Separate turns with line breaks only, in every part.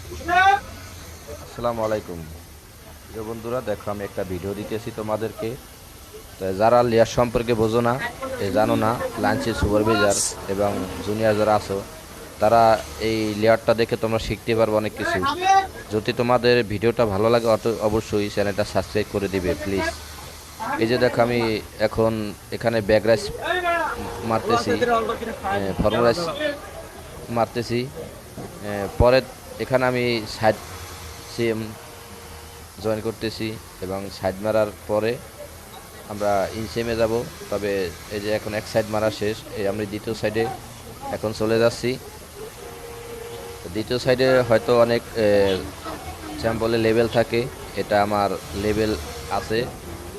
আসসালামু আলাইকুম প্রিয় বন্ধুরা, দেখো আমি একটা ভিডিও দিতেছি তোমাদেরকে। তো যারা লেয়ার সম্পর্কে বোঝো না, জানো না, লাঞ্চের সুপারভাইজার এবং জুনিয়র যারা আছো, তারা এই লেয়ারটা দেখে তোমরা শিখতে পারবে অনেক কিছু। যদি তোমাদের ভিডিওটা ভালো লাগে অবশ্যই চ্যানেলটা সাবস্ক্রাইব করে দিবে প্লিজ। এই যে দেখো আমি এখন এখানে ব্যাক রাইস মারতেছি, ফর্ম রাইস মারতেছি। পরে এখানে আমি সাইড সিএম জয়েন করতেছি এবং সাইড মারার পরে আমরা ইনসেমে যাব। তবে এই যে এখন এক সাইড মারা শেষ, এই আমরা দ্বিতীয় সাইডে এখন চলে যাচ্ছি। দ্বিতীয় সাইডে হয়তো অনেক স্যাম্পলে লেভেল থাকে, এটা আমার লেভেল আছে,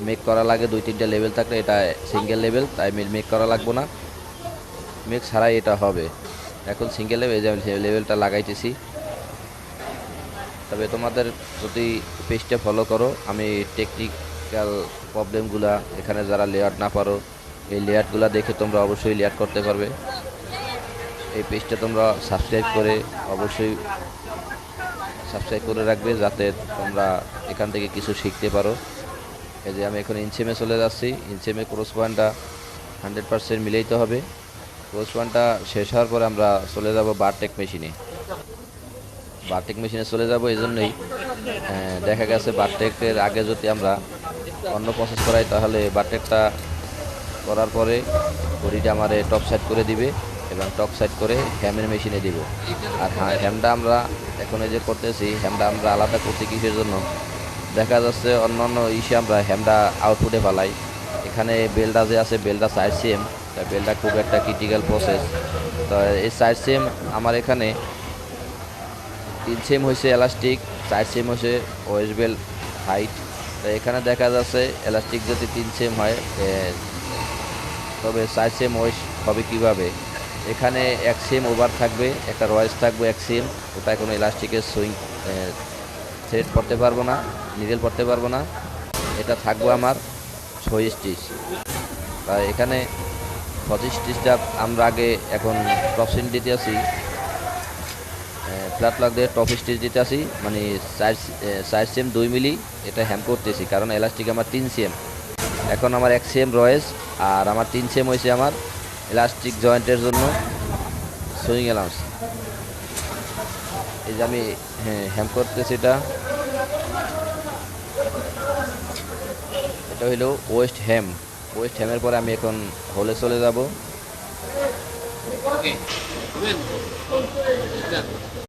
মেক করা লাগে। 2-3টা লেভেল থাকলে এটা সিঙ্গেল লেভেল, তাই মেক করা লাগবো না, মেক ছাড়াই এটা হবে। এখন সিঙ্গেল লেভেল, যে আমি লেভেলটা লাগাইতেছি। তবে তোমাদের যদি পেজটা ফলো করো, আমি টেকনিক্যাল প্রবলেমগুলা এখানে যারা লেয়ার না পারো, এই লেয়ারগুলা দেখে তোমরা অবশ্যই লেয়ার করতে পারবে। এই পেজটা তোমরা অবশ্যই সাবস্ক্রাইব করে রাখবে, যাতে তোমরা এখান থেকে কিছু শিখতে পারো। এই যে আমি এখন ইনসেমে চলে যাচ্ছি। ইনসেমে ক্রস পয়েন্টটা 100% মিলাইতে হবে। ক্রস পয়েন্টটা শেষ হওয়ার পরে আমরা চলে যাব বারটেক মেশিনে। বারটেক মেশিনে চলে যাব এই জন্যই, দেখা গেছে বারটেকের আগে যদি আমরা অন্য প্রসেস করাই, তাহলে বারটেকটা করার পরে বডিটা আমার টপ সাইড করে দিবে এবং টপ সাইড করে হ্যামের মেশিনে দিব। আর হ্যামটা আমরা এখন এই যে করতেছি, হ্যামটা আমরা আলাদা করছি কিসের জন্য, দেখা যাচ্ছে অন্য অন্য ইসে আমরা হ্যামটা আউটপুটে পালাই। এখানে বেলটা যে আছে, বেলটা 4 cm, তাই বেলটা খুব একটা ক্রিটিক্যাল প্রসেস। তো এই 4 cm আমার এখানে 3 cm হয়েছে এলাস্টিক, 4 cm হয়েছে ওয়েস্ট বেল্ট হাইট। তো এখানে দেখা যাচ্ছে এলাস্টিক যদি 3 cm হয়, তবে 4 cm ওয়েস্ট হবে কীভাবে। এখানে 1 cm ওভার থাকবে, একটা রয়েস থাকবে 1 cm, ওটা কোনো ইলাস্টিকের সুইং থ্রেড পড়তে পারবো না, নিডেল পড়তে পারবো না। এটা থাকবে আমার 6 স্টিচ। তাই এখানে 25 স্টিচটা আমরা আগে এখন টপ সিন দিতে আসি, ফ্ল্যাট প্লাগ দিয়ে টপ স্টিচ দিতে আসি, মানে 4 cm 2 মিলি এটা হ্যাম করতেছি, কারণ এলাস্টিক আমার 3 cm। এখন আমার 1 cm রয়েস আর আমার 3 cm হয়েছে আমার ইলাস্টিক জয়েন্টের জন্য সুইং অ্যালাউন্স। এই যে আমি হ্যাম করতেছি, এটা এটা হইলো ওয়েস্ট হ্যাম। ওয়েস্ট হ্যামের পরে আমি এখন হোলে চলে যাব।